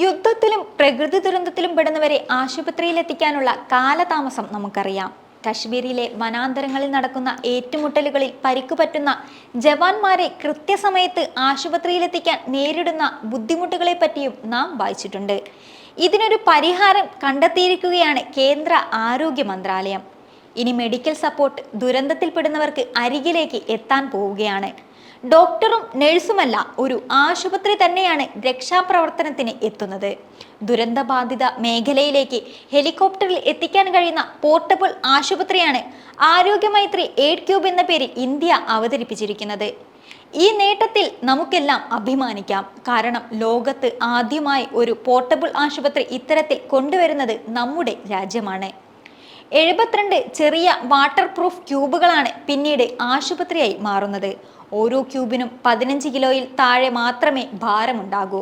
യുദ്ധത്തിലും പ്രകൃതി ദുരന്തത്തിലും പെടുന്നവരെ ആശുപത്രിയിലെത്തിക്കാനുള്ള കാലതാമസം നമുക്കറിയാം. കശ്മീരിലെ വനാന്തരങ്ങളിൽ നടക്കുന്ന ഏറ്റുമുട്ടലുകളിൽ പരിക്കുപറ്റുന്ന ജവാന്മാരെ കൃത്യസമയത്ത് ആശുപത്രിയിലെത്തിക്കാൻ നേരിടുന്ന ബുദ്ധിമുട്ടുകളെ പറ്റിയും നാം വായിച്ചിട്ടുണ്ട്. ഇതിനൊരു പരിഹാരം കണ്ടെത്തിയിരിക്കുകയാണ് കേന്ദ്ര ആരോഗ്യ മന്ത്രാലയം. ഇനി മെഡിക്കൽ സപ്പോർട്ട് ദുരന്തത്തിൽപ്പെടുന്നവർക്ക് അരികിലേക്ക് എത്താൻ പോവുകയാണ്. ഡോക്ടറും നഴ്സുമല്ല, ഒരു ആശുപത്രി തന്നെയാണ് രക്ഷാപ്രവർത്തനത്തിന് എത്തുന്നത്. ദുരന്തബാധിത മേഖലയിലേക്ക് ഹെലികോപ്റ്ററിൽ എത്തിക്കാൻ കഴിയുന്ന പോർട്ടബിൾ ആശുപത്രിയാണ് ആരോഗ്യമൈത്രി എയ്ഡ് ക്യൂബ് എന്ന പേരിൽ ഇന്ത്യ അവതരിപ്പിച്ചിരിക്കുന്നത്. ഈ നേട്ടത്തിൽ നമുക്കെല്ലാം അഭിമാനിക്കാം. കാരണം ലോകത്ത് ആദ്യമായി ഒരു പോർട്ടബിൾ ആശുപത്രി ഇത്തരത്തിൽ കൊണ്ടുവരുന്നത് നമ്മുടെ രാജ്യമാണ്. 72 ചെറിയ വാട്ടർ പ്രൂഫ് ക്യൂബുകളാണ് പിന്നീട് ആശുപത്രിയായി മാറുന്നത്. ഓരോ ക്യൂബിനും 15 കിലോയിൽ താഴെ മാത്രമേ ഭാരമുണ്ടാകൂ.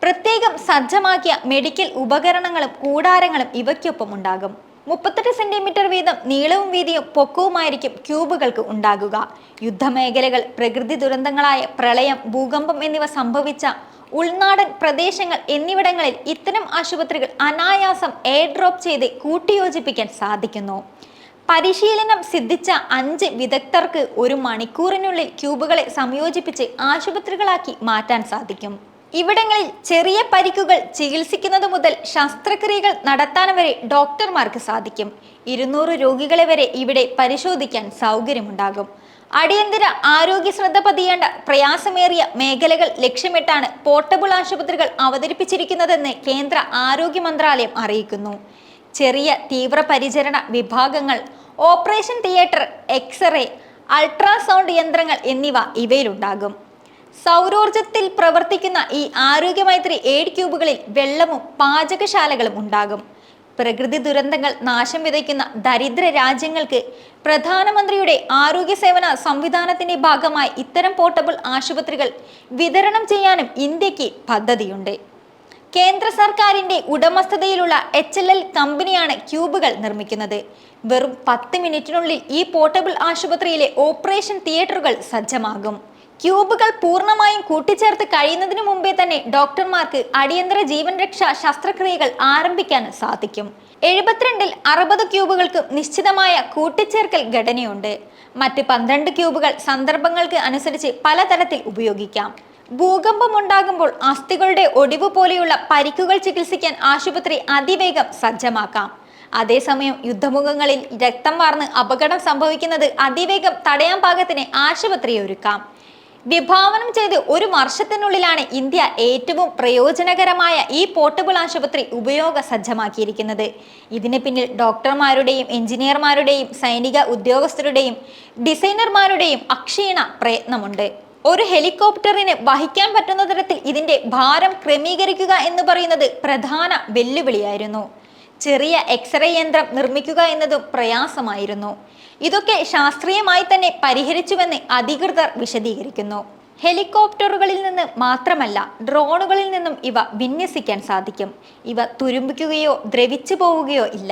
പ്രത്യേകം സജ്ജമാക്കിയ മെഡിക്കൽ ഉപകരണങ്ങളും കൂടാരങ്ങളും ഇവയ്ക്കൊപ്പം ഉണ്ടാകും. 38 സെന്റിമീറ്റർ വീതം നീളവും വീതിയും പൊക്കവുമായിരിക്കും ക്യൂബുകൾക്ക് ഉണ്ടാകുക. യുദ്ധമേഖലകൾ, പ്രകൃതി ദുരന്തങ്ങളായ പ്രളയം, ഭൂകമ്പം എന്നിവ സംഭവിച്ച ഉൾനാടൻ പ്രദേശങ്ങൾ എന്നിവിടങ്ങളിൽ ഇത്തരം ആശുപത്രികൾ അനായാസം എയർ ഡ്രോപ്പ് ചെയ്ത് കൂട്ടിയോജിപ്പിക്കാൻ സാധിക്കുന്നു. പരിശീലനം സിദ്ധിച്ച 5 വിദഗ്ധർക്ക് 1 മണിക്കൂറിനുള്ളിൽ ക്യൂബുകളെ സംയോജിപ്പിച്ച് ആശുപത്രികളാക്കി മാറ്റാൻ സാധിക്കും. ഇവിടങ്ങളിൽ ചെറിയ പരിക്കുകൾ ചികിത്സിക്കുന്നത് മുതൽ ശസ്ത്രക്രിയകൾ നടത്താൻ വരെ ഡോക്ടർമാർക്ക് സാധിക്കും. 200 രോഗികളെ വരെ ഇവിടെ പരിശോധിക്കാൻ സൗകര്യമുണ്ടാകും. അടിയന്തര ആരോഗ്യ ശ്രദ്ധ പതിയേണ്ട പ്രയാസമേറിയ മേഖലകൾ ലക്ഷ്യമിട്ടാണ് പോർട്ടബിൾ ആശുപത്രികൾ അവതരിപ്പിച്ചിരിക്കുന്നതെന്ന് കേന്ദ്ര ആരോഗ്യ മന്ത്രാലയം അറിയിക്കുന്നു. ചെറിയ തീവ്രപരിചരണ വിഭാഗങ്ങൾ, ഓപ്പറേഷൻ തിയേറ്റർ, എക്സ്റേ, അൾട്രാസൗണ്ട് യന്ത്രങ്ങൾ എന്നിവ ഇവയിലുണ്ടാകും. സൗരോർജത്തിൽ പ്രവർത്തിക്കുന്ന ഈ ആരോഗ്യമൈത്രി എയ്ഡ് ക്യൂബുകളിൽ വെള്ളവും പാചകശാലകളും ഉണ്ടാകും. പ്രകൃതി ദുരന്തങ്ങൾ നാശം വിതയ്ക്കുന്ന ദരിദ്ര രാജ്യങ്ങൾക്ക് പ്രധാനമന്ത്രിയുടെ ആരോഗ്യ സേവന സംവിധാനത്തിന്റെ ഭാഗമായി ഇത്തരം പോർട്ടബിൾ ആശുപത്രികൾ വിതരണം ചെയ്യാനും ഇന്ത്യക്ക് പദ്ധതിയുണ്ട്. കേന്ദ്ര സർക്കാരിന്റെ ഉടമസ്ഥതയിലുള്ള HLL കമ്പനിയാണ് ക്യൂബുകൾ നിർമ്മിക്കുന്നത്. വെറും 10 മിനിറ്റിനുള്ളിൽ ഈ പോർട്ടബിൾ ആശുപത്രിയിലെ ഓപ്പറേഷൻ തിയേറ്ററുകൾ സജ്ജമാകും. ക്യൂബുകൾ പൂർണ്ണമായും കൂട്ടിച്ചേർത്ത് കഴിയുന്നതിനു മുമ്പേ തന്നെ ഡോക്ടർമാർക്ക് അടിയന്തര ജീവൻ രക്ഷാ ശസ്ത്രക്രിയകൾ ആരംഭിക്കാൻ സാധിക്കും. 72-ൽ 60 ക്യൂബുകൾക്ക് നിശ്ചിതമായ കൂട്ടിച്ചേർക്കൽ ഘടനയുണ്ട്. മറ്റ് 12 ക്യൂബുകൾ സന്ദർഭങ്ങൾക്ക് അനുസരിച്ച് പലതരത്തിൽ ഉപയോഗിക്കാം. ഭൂകമ്പം ഉണ്ടാകുമ്പോൾ അസ്ഥികളുടെ ഒടിവ് പോലെയുള്ള പരിക്കുകൾ ചികിത്സിക്കാൻ ആശുപത്രി അതിവേഗം സജ്ജമാക്കാം. അതേസമയം യുദ്ധമുഖങ്ങളിൽ രക്തം വാർന്ന് അപകടം സംഭവിക്കുന്നത് അതിവേഗം തടയാൻ പാകത്തിന് ആശുപത്രി ഒരുക്കാം. വിഭാവനം ചെയ്ത് 1 വർഷത്തിനുള്ളിലാണ് ഇന്ത്യ ഏറ്റവും പ്രയോജനകരമായ ഈ പോർട്ടബിൾ ആശുപത്രി ഉപയോഗ സജ്ജമാക്കിയിരിക്കുന്നത്. ഇതിന് പിന്നിൽ ഡോക്ടർമാരുടെയും എഞ്ചിനീയർമാരുടെയും സൈനിക ഉദ്യോഗസ്ഥരുടെയും ഡിസൈനർമാരുടെയും അക്ഷീണ പ്രയത്നമുണ്ട്. ഒരു ഹെലികോപ്റ്ററിന് വഹിക്കാൻ പറ്റുന്ന തരത്തിൽ ഇതിന്റെ ഭാരം ക്രമീകരിക്കുക എന്ന് പറയുന്നത് പ്രധാന വെല്ലുവിളിയായിരുന്നു. ചെറിയ എക്സ്റേ യന്ത്രം നിർമ്മിക്കുക എന്നതും പ്രയാസമായിരുന്നു. ഇതൊക്കെ ശാസ്ത്രീയമായി തന്നെ പരിഹരിച്ചുവെന്ന് അധികൃതർ വിശദീകരിക്കുന്നു. ഹെലികോപ്റ്ററുകളിൽ നിന്ന് മാത്രമല്ല, ഡ്രോണുകളിൽ നിന്നും ഇവ വിന്യസിക്കാൻ സാധിക്കും. ഇവ തുരുമ്പിക്കുകയോ ദ്രവിച്ചു പോവുകയോ ഇല്ല.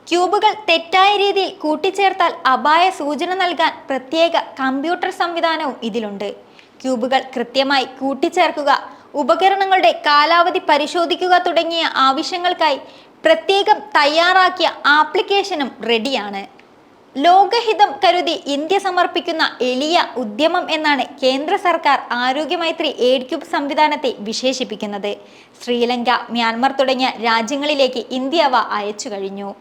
ക്യൂബുകൾ തെറ്റായ രീതിയിൽ കൂട്ടിച്ചേർത്താൽ അപായ സൂചന നൽകാൻ പ്രത്യേക കമ്പ്യൂട്ടർ സംവിധാനവും ഇതിലുണ്ട്. ക്യൂബുകൾ കൃത്യമായി കൂട്ടിച്ചേർക്കുക, ഉപകരണങ്ങളുടെ കാലാവധി പരിശോധിക്കുക തുടങ്ങിയ ആവശ്യങ്ങൾക്കായി പ്രത്യേകം തയ്യാറാക്കിയ ആപ്ലിക്കേഷനും റെഡിയാണ്. ലോകഹിതം കരുതി ഇന്ത്യ സമർപ്പിക്കുന്ന എളിയ ഉദ്യമം എന്നാണ് കേന്ദ്ര സർക്കാർ ആരോഗ്യമൈത്രി എയ്ഡ് ക്യൂബ് സംവിധാനത്തെ വിശേഷിപ്പിക്കുന്നത്. ശ്രീലങ്ക, മ്യാൻമർ തുടങ്ങിയ രാജ്യങ്ങളിലേക്ക് ഇന്ത്യ അവ അയച്ചു കഴിഞ്ഞു.